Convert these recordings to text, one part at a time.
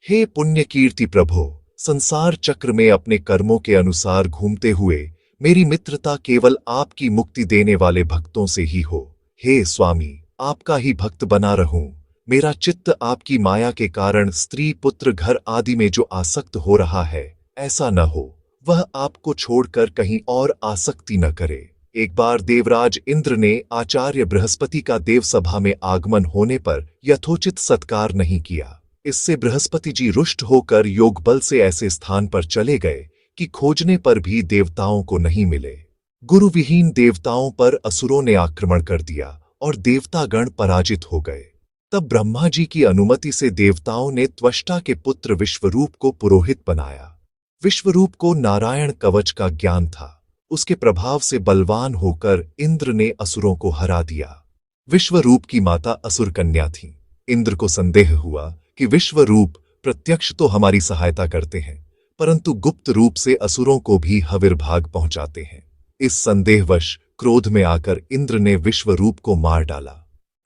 हे पुण्य कीर्ति प्रभो, संसार चक्र में अपने कर्मों के अनुसार घूमते हुए मेरी मित्रता केवल आपकी मुक्ति देने वाले भक्तों से ही हो। हे स्वामी, आपका ही भक्त बना रहूं। मेरा चित्त आपकी माया के कारण स्त्री पुत्र घर आदि में जो आसक्त हो रहा है, ऐसा न हो। वह आपको छोड़कर कहीं और आसक्ति न करे। एक बार देवराज इंद्र ने आचार्य बृहस्पति का देवसभा में आगमन होने पर यथोचित सत्कार नहीं किया। इससे बृहस्पति जी रुष्ट होकर योग बल से ऐसे स्थान पर चले गए कि खोजने पर भी देवताओं को नहीं मिले। गुरुविहीन देवताओं पर असुरों ने आक्रमण कर दिया और देवतागण पराजित हो गए। तब ब्रह्मा जी की अनुमति से देवताओं ने त्वष्टा के पुत्र विश्वरूप को पुरोहित बनाया। विश्वरूप को नारायण कवच का ज्ञान था। उसके प्रभाव से बलवान होकर इंद्र ने असुरों को हरा दिया। विश्वरूप की माता असुर कन्या थी। इंद्र को संदेह हुआ कि विश्वरूप प्रत्यक्ष तो हमारी सहायता करते हैं, परंतु गुप्त रूप से असुरों को भी हविर्भाग पहुंचाते हैं। इस संदेहवश क्रोध में आकर इंद्र ने विश्वरूप को मार डाला।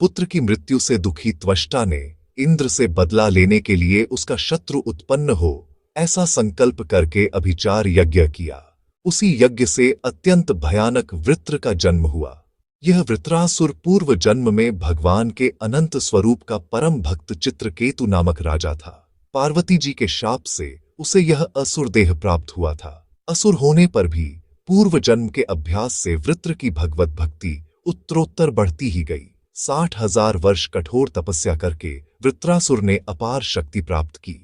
पुत्र की मृत्यु से दुखी त्वष्टा ने इंद्र से बदला लेने के लिए उसका शत्रु उत्पन्न हो ऐसा संकल्प करके अभिचार यज्ञ किया। उसी यज्ञ से अत्यंत भयानक वृत्र का जन्म हुआ। यह वृत्रासुर पूर्व जन्म में भगवान के अनंत स्वरूप का परम भक्त चित्रकेतु नामक राजा था। पार्वती जी के शाप से उसे यह असुर देह प्राप्त हुआ था। असुर होने पर भी पूर्व जन्म के अभ्यास से वृत्र की भगवत भक्ति उत्तरोत्तर बढ़ती ही गई। 60,000 वर्ष कठोर तपस्या करके वृत्रासुर ने अपार शक्ति प्राप्त की।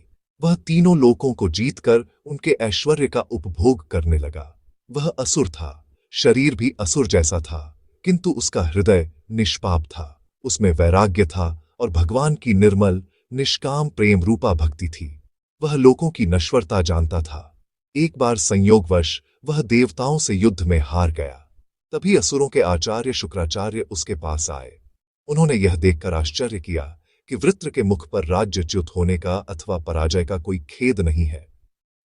वह तीनों लोकों को जीतकर उनके ऐश्वर्य का उपभोग करने लगा। वह असुर था, शरीर भी असुर जैसा था, किंतु उसका हृदय निष्पाप था। उसमें वैराग्य था और भगवान की निर्मल निष्काम प्रेम रूपा भक्ति थी। वह लोकों की नश्वरता जानता था। एक बार संयोगवश वह देवताओं से युद्ध में हार गया। तभी असुरों के आचार्य शुक्राचार्य उसके पास आए। उन्होंने यह देखकर आश्चर्य किया कि वृत्र के मुख पर राज्यच्युत होने का अथवा पराजय का कोई खेद नहीं है।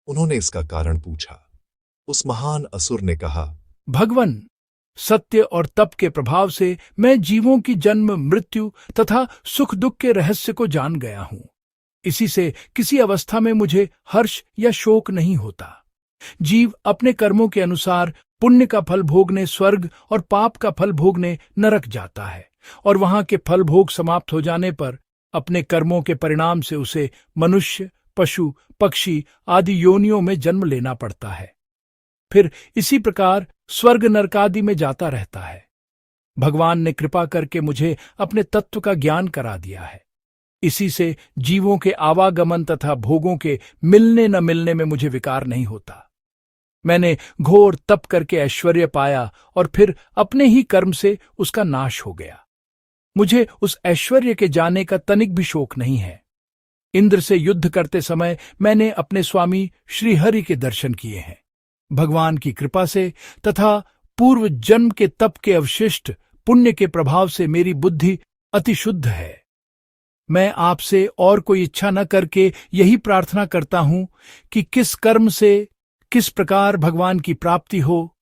उन्होंने इसका कारण पूछा। उस महान असुर ने कहा, भगवन, सत्य और तप के प्रभाव से मैं जीवों की जन्म मृत्यु तथा सुख दुख के रहस्य को जान गया हूं। इसी से किसी अवस्था में मुझे हर्ष या शोक नहीं होता। जीव अपने कर्मों के अनुसार पुण्य का फल भोगने स्वर्ग और पाप का फल भोगने नरक जाता है, और वहां के फल भोग समाप्त हो जाने पर अपने कर्मों के परिणाम से उसे मनुष्य, पशु, पक्षी आदि योनियों में जन्म लेना पड़ता है। फिर इसी प्रकार स्वर्ग नरकादि में जाता रहता है। भगवान ने कृपा करके मुझे अपने तत्व का ज्ञान करा दिया है। इसी से जीवों के आवागमन तथा भोगों के मिलने न मिलने में मुझे विकार नहीं होता। मैंने घोर तप करके ऐश्वर्य पाया और फिर अपने ही कर्म से उसका नाश हो गया। मुझे उस ऐश्वर्य के जाने का तनिक भी शोक नहीं है। इंद्र से युद्ध करते समय मैंने अपने स्वामी श्रीहरि के दर्शन किए हैं। भगवान की कृपा से तथा पूर्व जन्म के तप के अवशिष्ट पुण्य के प्रभाव से मेरी बुद्धि अति शुद्ध है। मैं आपसे और कोई इच्छा न करके यही प्रार्थना करता हूं कि किस कर्म से किस प्रकार भगवान की प्राप्ति हो,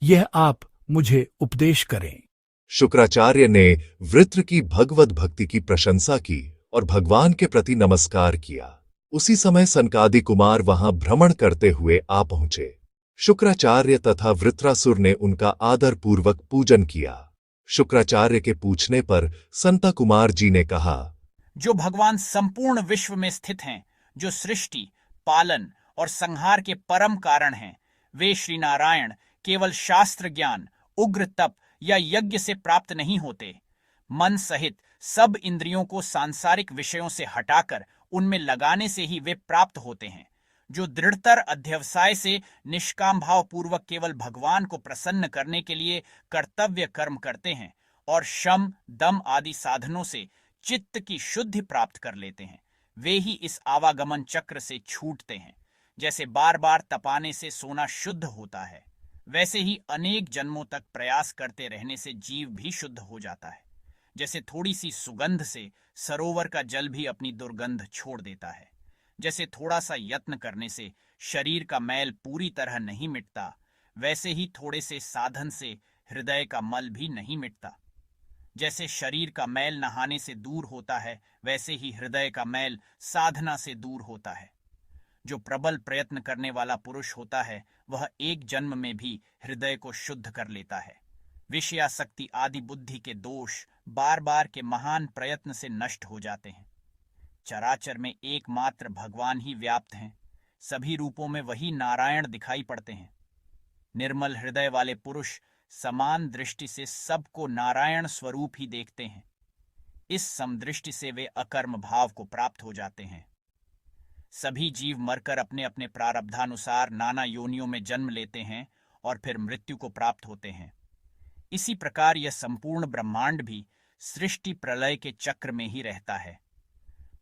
यह आप मुझे उपदेश करें। शुक्राचार्य ने वृत्र की भगवत भक्ति की प्रशंसा की और भगवान के प्रति नमस्कार किया। उसी समय सनकादि कुमार वहां भ्रमण करते हुए आ पहुंचे। शुक्राचार्य तथा वृत्रासुर ने उनका आदर पूर्वक पूजन किया। शुक्राचार्य के पूछने पर संता कुमार जी ने कहा, जो भगवान संपूर्ण विश्व में स्थित हैं, जो सृष्टि, पालन और संहार के परम कारण हैं, वे श्री नारायण केवल शास्त्र ज्ञान, उग्र तप या यज्ञ से प्राप्त नहीं होते। मन सहित सब इंद्रियों को सांसारिक विषयों से हटाकर उनमें लगाने से ही वे प्राप्त होते हैं। जो दृढ़तर अध्यवसाय से निष्काम भाव पूर्वक केवल भगवान को प्रसन्न करने के लिए कर्तव्य कर्म करते हैं और शम, दम आदि साधनों से चित्त की शुद्धि प्राप्त कर लेते हैं, वे ही इस आवागमन चक्र से छूटते हैं। जैसे बार बार तपाने से सोना शुद्ध होता है, वैसे ही अनेक जन्मों तक प्रयास करते रहने से जीव भी शुद्ध हो जाता है। जैसे थोड़ी सी सुगंध से सरोवर का जल भी अपनी दुर्गंध छोड़ देता है, जैसे थोड़ा सा यत्न करने से शरीर का मैल पूरी तरह नहीं मिटता, वैसे ही थोड़े से साधन से हृदय का मल भी नहीं मिटता। जैसे शरीर का मैल नहाने से दूर होता है, वैसे ही हृदय का मैल साधना से दूर होता है। जो प्रबल प्रयत्न करने वाला पुरुष होता है, वह एक जन्म में भी हृदय को शुद्ध कर लेता है। विषयासक्ति आदि बुद्धि के दोष बार बार के महान प्रयत्न से नष्ट हो जाते हैं। चराचर में एकमात्र भगवान ही व्याप्त हैं। सभी रूपों में वही नारायण दिखाई पड़ते हैं। निर्मल हृदय वाले पुरुष समान दृष्टि से सबको नारायण स्वरूप ही देखते हैं। इस समदृष्टि से वे अकर्म भाव को प्राप्त हो जाते हैं। सभी जीव मरकर अपने अपने प्रारब्धानुसार नाना योनियों में जन्म लेते हैं और फिर मृत्यु को प्राप्त होते हैं। इसी प्रकार यह संपूर्ण ब्रह्मांड भी सृष्टि प्रलय के चक्र में ही रहता है।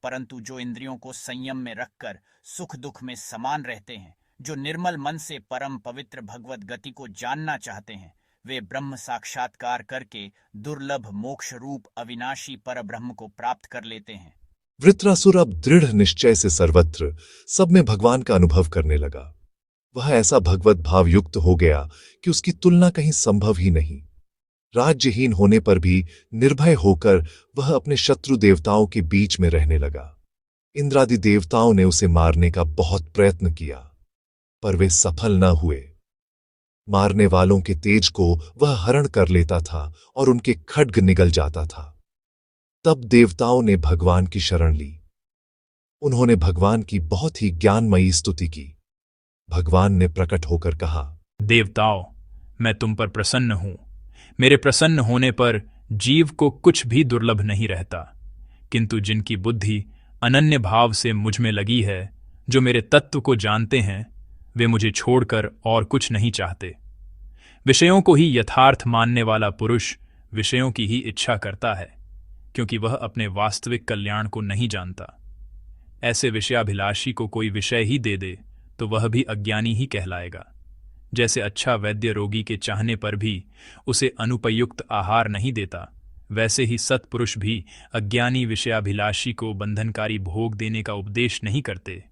परंतु जो इंद्रियों को संयम में रखकर सुख दुख में समान रहते हैं, जो निर्मल मन से परम पवित्र भगवत गति को जानना चाहते हैं, वे ब्रह्म साक्षात्कार करके दुर्लभ मोक्ष रूप अविनाशी पर ब्रह्म को प्राप्त कर लेते हैं। वृत्रासुर अब दृढ़ निश्चय से सर्वत्र सब में भगवान का अनुभव करने लगा। वह ऐसा भगवत भाव युक्त हो गया कि उसकी तुलना कहीं संभव ही नहीं। राज्यहीन होने पर भी निर्भय होकर वह अपने शत्रु देवताओं के बीच में रहने लगा। इंद्रादि देवताओं ने उसे मारने का बहुत प्रयत्न किया, पर वे सफल न हुए। मारने वालों के तेज को वह हरण कर लेता था और उनके खड्ग निगल जाता था। तब देवताओं ने भगवान की शरण ली। उन्होंने भगवान की बहुत ही ज्ञानमयी स्तुति की। भगवान ने प्रकट होकर कहा, देवताओं, मैं तुम पर प्रसन्न हूं। मेरे प्रसन्न होने पर जीव को कुछ भी दुर्लभ नहीं रहता, किंतु जिनकी बुद्धि अनन्य भाव से मुझ में लगी है, जो मेरे तत्व को जानते हैं, वे मुझे छोड़कर और कुछ नहीं चाहते। विषयों को ही यथार्थ मानने वाला पुरुष विषयों की ही इच्छा करता है, क्योंकि वह अपने वास्तविक कल्याण को नहीं जानता। ऐसे विषयाभिलाषी को कोई विषय ही दे दे तो वह भी अज्ञानी ही कहलाएगा। जैसे अच्छा वैद्य रोगी के चाहने पर भी उसे अनुपयुक्त आहार नहीं देता, वैसे ही सत्पुरुष भी अज्ञानी विषयाभिलाषी को बंधनकारी भोग देने का उपदेश नहीं करते।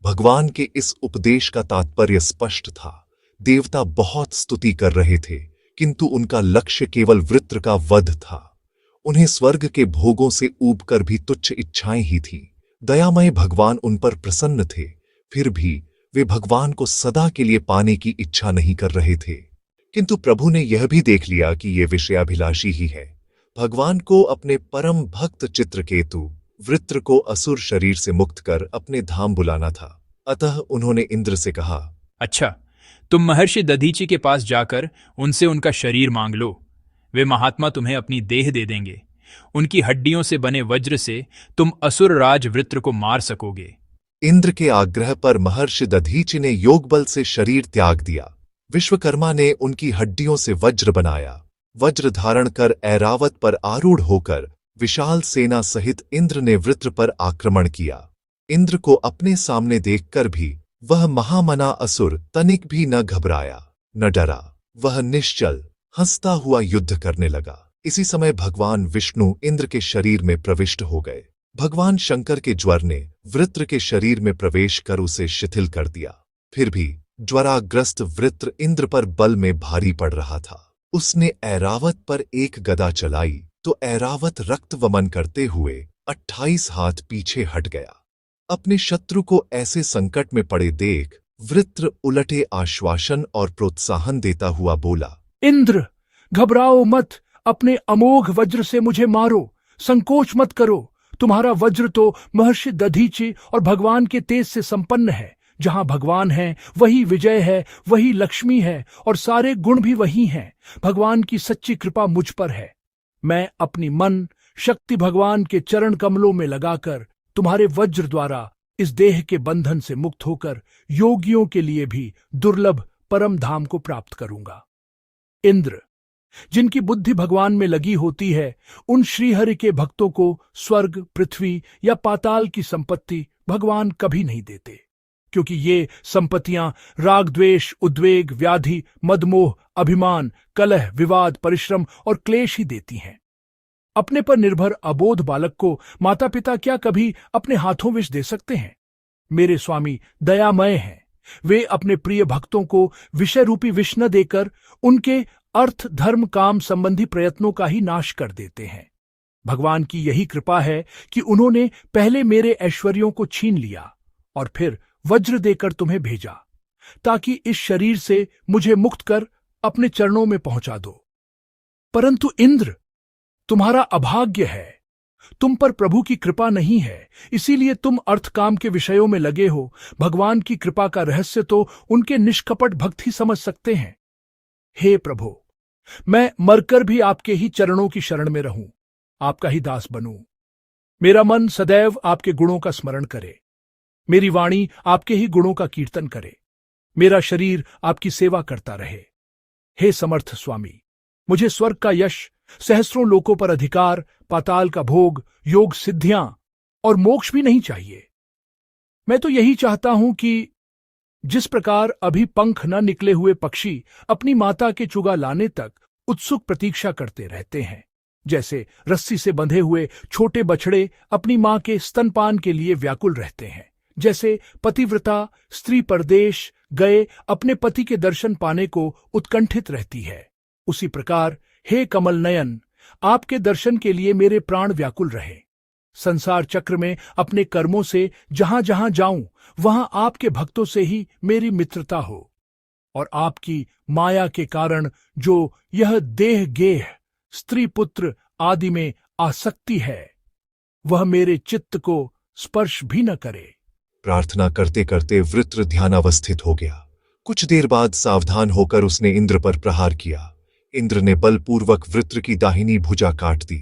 भगवान के इस उपदेश का तात्पर्य स्पष्ट था। देवता बहुत स्तुति कर रहे थे, किंतु उनका लक्ष्य केवल वृत्र का वध था। उन्हें स्वर्ग के भोगों से ऊबकर भी तुच्छ इच्छाएं ही थीं। दयामय भगवान उन पर प्रसन्न थे, फिर भी वे भगवान को सदा के लिए पाने की इच्छा नहीं कर रहे थे। किंतु प्रभु ने यह भी देख लिया कि ये विषयाभिलाषी ही है। भगवान को अपने परम भक्त चित्रकेतु वृत्र को असुर शरीर से मुक्त कर अपने धाम बुलाना था। अतः उन्होंने इंद्र से कहा, अच्छा, तुम महर्षि दधीचि के पास जाकर उनसे उनका शरीर मांग लो। वे महात्मा तुम्हें अपनी देह दे देंगे। उनकी हड्डियों से बने वज्र से तुम असुर राज वृत्र को मार सकोगे। इंद्र के आग्रह पर महर्षि दधीचि ने योग बल से शरीर त्याग दिया। विश्वकर्मा ने उनकी हड्डियों से वज्र बनाया। वज्र धारण कर ऐरावत पर आरूढ़ होकर विशाल सेना सहित इंद्र ने वृत्र पर आक्रमण किया। इंद्र को अपने सामने देखकर भी वह महामना असुर तनिक भी न घबराया, न डरा। वह निश्चल हंसता हुआ युद्ध करने लगा। इसी समय भगवान विष्णु इंद्र के शरीर में प्रविष्ट हो गए। भगवान शंकर के ज्वर ने वृत्र के शरीर में प्रवेश कर उसे शिथिल कर दिया। फिर भी ज्वराग्रस्त वृत्र इंद्र पर बल में भारी पड़ रहा था। उसने ऐरावत पर एक गदा चलाई तो ऐरावत रक्त वमन करते हुए 28 हाथ पीछे हट गया। अपने शत्रु को ऐसे संकट में पड़े देख वृत्र उलटे आश्वासन और प्रोत्साहन देता हुआ बोला, इंद्र, घबराओ मत, अपने अमोघ वज्र से मुझे मारो, संकोच मत करो। तुम्हारा वज्र तो महर्षि दधीचि और भगवान के तेज से संपन्न है। जहां भगवान है वही विजय है, वही लक्ष्मी है और सारे गुण भी वही हैं। भगवान की सच्ची कृपा मुझ पर है। मैं अपनी मन शक्ति भगवान के चरण कमलों में लगाकर तुम्हारे वज्र द्वारा इस देह के बंधन से मुक्त होकर योगियों के लिए भी दुर्लभ परम धाम को प्राप्त करूंगा। इंद्र, जिनकी बुद्धि भगवान में लगी होती है, उन श्रीहरि के भक्तों को स्वर्ग, पृथ्वी या पाताल की संपत्ति भगवान कभी नहीं देते, क्योंकि ये संपत्तियां राग, द्वेष, उद्वेग, व्याधि, मदमोह, अभिमान, कलह, विवाद, परिश्रम और क्लेश ही देती हैं। अपने पर निर्भर अबोध बालक को माता पिता क्या कभी अपने हाथों विष दे सकते हैं? मेरे स्वामी दयामय हैं। वे अपने प्रिय भक्तों को विषय रूपी विष न देकर उनके अर्थ धर्म काम संबंधी प्रयत्नों का ही नाश कर देते हैं। भगवान की यही कृपा है कि उन्होंने पहले मेरे ऐश्वर्यों को छीन लिया और फिर वज्र देकर तुम्हें भेजा, ताकि इस शरीर से मुझे मुक्त कर अपने चरणों में पहुंचा दो। परंतु इंद्र, तुम्हारा अभाग्य है, तुम पर प्रभु की कृपा नहीं है, इसीलिए तुम अर्थ काम के विषयों में लगे हो। भगवान की कृपा का रहस्य तो उनके निष्कपट भक्त ही समझ सकते हैं। हे प्रभु, मैं मरकर भी आपके ही चरणों की शरण में रहूं, आपका ही दास बनूं। मेरा मन सदैव आपके गुणों का स्मरण करे, मेरी वाणी आपके ही गुणों का कीर्तन करे, मेरा शरीर आपकी सेवा करता रहे। हे समर्थ स्वामी, मुझे स्वर्ग का यश, सहस्रों लोकों पर अधिकार, पाताल का भोग, योग सिद्धियां और मोक्ष भी नहीं चाहिए। मैं तो यही चाहता हूं कि जिस प्रकार अभी पंख न निकले हुए पक्षी अपनी माता के चुगा लाने तक उत्सुक प्रतीक्षा करते रहते हैं, जैसे रस्सी से बंधे हुए छोटे बछड़े अपनी मां के स्तनपान के लिए व्याकुल रहते हैं, जैसे पतिव्रता स्त्री परदेश गए अपने पति के दर्शन पाने को उत्कंठित रहती है, उसी प्रकार हे कमल नयन, आपके दर्शन के लिए मेरे प्राण व्याकुल रहे। संसार चक्र में अपने कर्मों से जहां जहां जाऊं, वहां आपके भक्तों से ही मेरी मित्रता हो, और आपकी माया के कारण जो यह देह गेह स्त्री पुत्र आदि में आसक्ति है, वह मेरे चित्त को स्पर्श भी न करे। प्रार्थना करते करते वृत्र ध्यानावस्थित हो गया। कुछ देर बाद सावधान होकर उसने इंद्र पर प्रहार किया। इंद्र ने बलपूर्वक वृत्र की दाहिनी भुजा काट दी।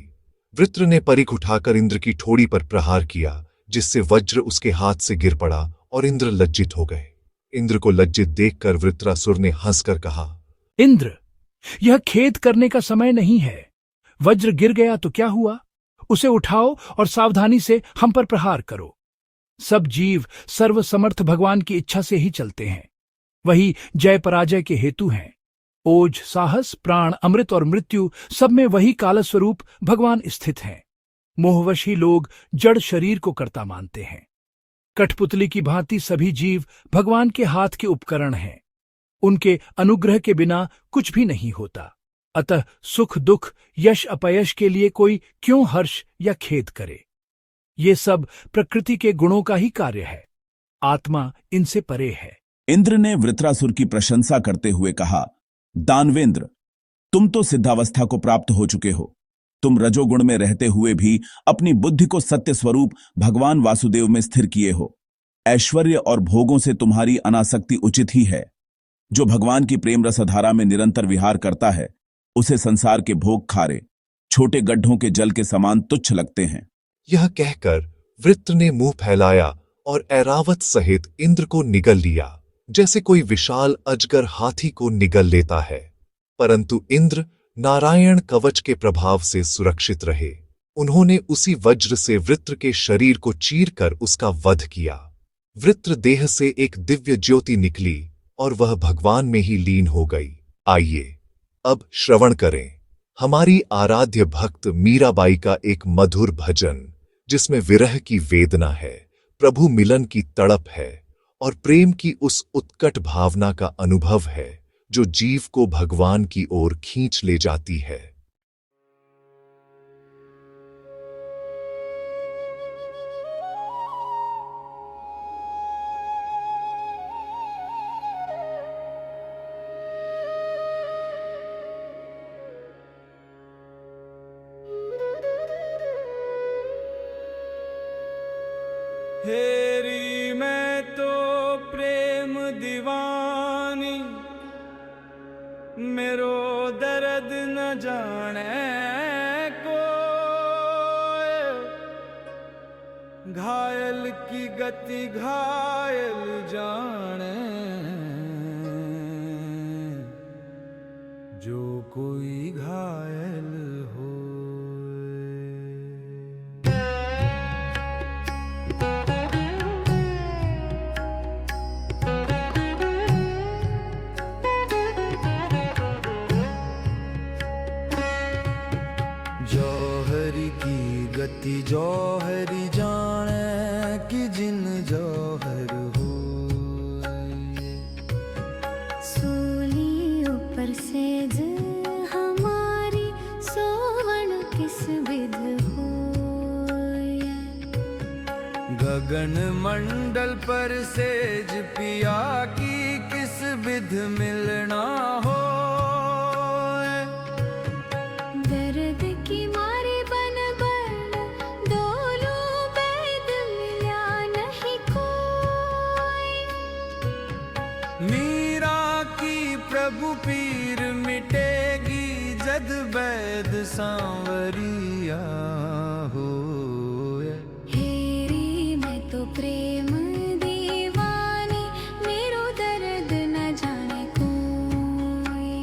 वृत्र ने परिघ उठाकर इंद्र की ठोड़ी पर प्रहार किया, जिससे वज्र उसके हाथ से गिर पड़ा और इंद्र लज्जित हो गए। इंद्र को लज्जित देखकर वृत्रासुर ने हंसकर कहा, इंद्र, यह खेद करने का समय नहीं है। वज्र गिर गया तो क्या हुआ, उसे उठाओ और सावधानी से हम पर प्रहार करो। सब जीव सर्वसमर्थ भगवान की इच्छा से ही चलते हैं, वही जय पराजय के हेतु हैं। ओज साहस प्राण अमृत और मृत्यु सब में वही कालस्वरूप भगवान स्थित हैं। मोहवश ही लोग जड़ शरीर को कर्ता मानते हैं। कठपुतली की भांति सभी जीव भगवान के हाथ के उपकरण हैं। उनके अनुग्रह के बिना कुछ भी नहीं होता। अतः सुख दुख यश अपयश के लिए कोई क्यों हर्ष या खेद करे। ये सब प्रकृति के गुणों का ही कार्य है, आत्मा इनसे परे है। इंद्र ने वृत्रासुर की प्रशंसा करते हुए कहा, दानवेंद्र, तुम तो सिद्धावस्था को प्राप्त हो चुके हो। तुम रजोगुण में रहते हुए भी अपनी बुद्धि को सत्य स्वरूप भगवान वासुदेव में स्थिर किए हो। ऐश्वर्य और भोगों से तुम्हारी अनासक्ति उचित ही है। जो भगवान की प्रेम रसधारा में निरंतर विहार करता है, उसे संसार के भोग खारे छोटे गड्ढों के जल के समान तुच्छ लगते हैं। यह कहकर वृत्र ने मुंह फैलाया और ऐरावत सहित इंद्र को निगल लिया, जैसे कोई विशाल अजगर हाथी को निगल लेता है। परंतु इंद्र नारायण कवच के प्रभाव से सुरक्षित रहे। उन्होंने उसी वज्र से वृत्र के शरीर को चीरकर उसका वध किया। वृत्र देह से एक दिव्य ज्योति निकली और वह भगवान में ही लीन हो गई। आइए अब श्रवण करें हमारी आराध्य भक्त मीराबाई का एक मधुर भजन, जिसमें विरह की वेदना है, प्रभु मिलन की तड़प है और प्रेम की उस उत्कट भावना का अनुभव है जो जीव को भगवान की ओर खींच ले जाती है। हेरी मैं तो प्रेम दीवानी, मेरो दर्द न जाने को। घायल की गति घायल जाने, जो कोई घायल हो। जौहरी की गति जौहरी जाने कि जिन जौहर हो। सूली ऊपर से गगन मंडल पर सेज पिया की किस विध मिलना हो। दर्द की मारे बन बन डोलो बैद मिला नहीं कोई। मीरा की प्रभु पीर मिटेगी जद बैद सांवरिया हो। हेरी मैं तो प्रेम दीवानी मेरो दर्द न जाने कोई।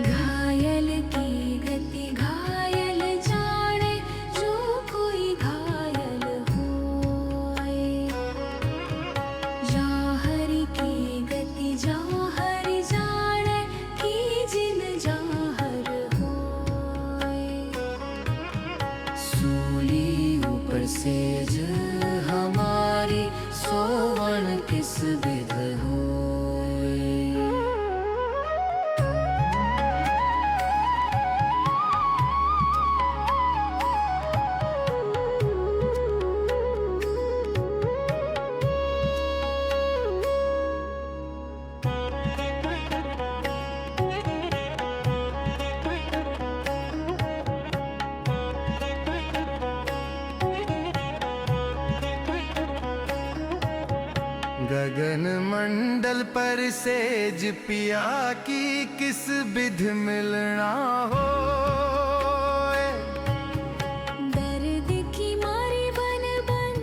घायल की गति घायल जाने जो कोई घायल होए। जौहर की गति जौहर जाने की जिन जौहर होए। सूली ऊपर सेज हमारी सोवन किस विध होए। गगन मंडल पर सेज पिया की किस विध मिलना हो। दर्द की मारी बन बन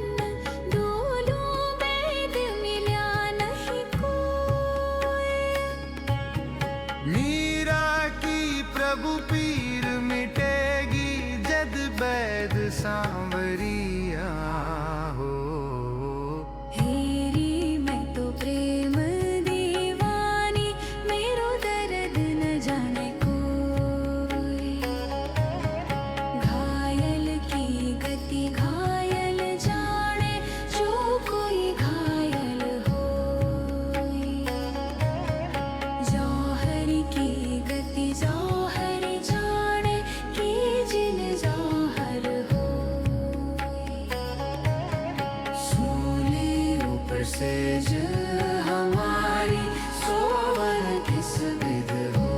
डोलो बैद मिला नहीं कोई। मीरा की प्रभु पीर मिटेगी जद बैद सांवरिया हो। हेरी मैं तो प्रेम दीवानी मेरो दर्द न जाने कोई। घायल की गति घायल जाने जो कोई घायल होए। जौहर की गति जौहर जाने की जिन जौहर होए। सूली ऊपर सेज हमारी सोवन किस विध होए।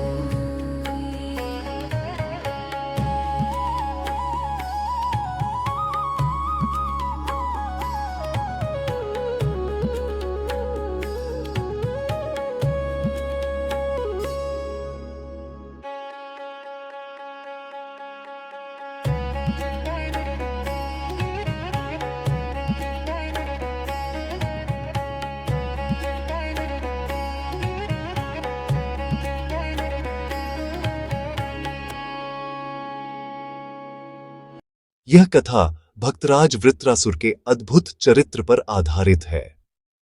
यह कथा भक्तराज वृत्रासुर के अद्भुत चरित्र पर आधारित है।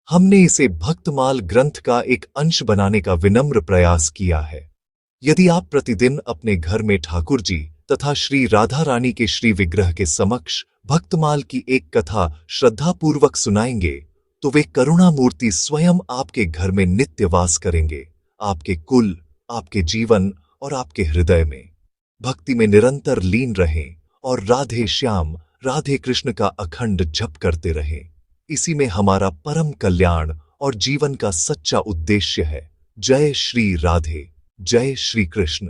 हमने इसे भक्तमाल ग्रंथ का एक अंश बनाने का विनम्र प्रयास किया है। यदि आप प्रतिदिन अपने घर में ठाकुर जी तथा श्री राधा रानी के श्री विग्रह के समक्ष भक्तमाल की एक कथा श्रद्धापूर्वक सुनाएंगे, तो वे करुणामूर्ति स्वयं आपके घर में नित्य वास करेंगे, आपके कुल, आपके जीवन और आपके हृदय में। भक्ति में निरंतर लीन रहें और राधे श्याम राधे कृष्ण का अखंड जप करते रहें। इसी में हमारा परम कल्याण और जीवन का सच्चा उद्देश्य है। जय श्री राधे, जय श्री कृष्ण।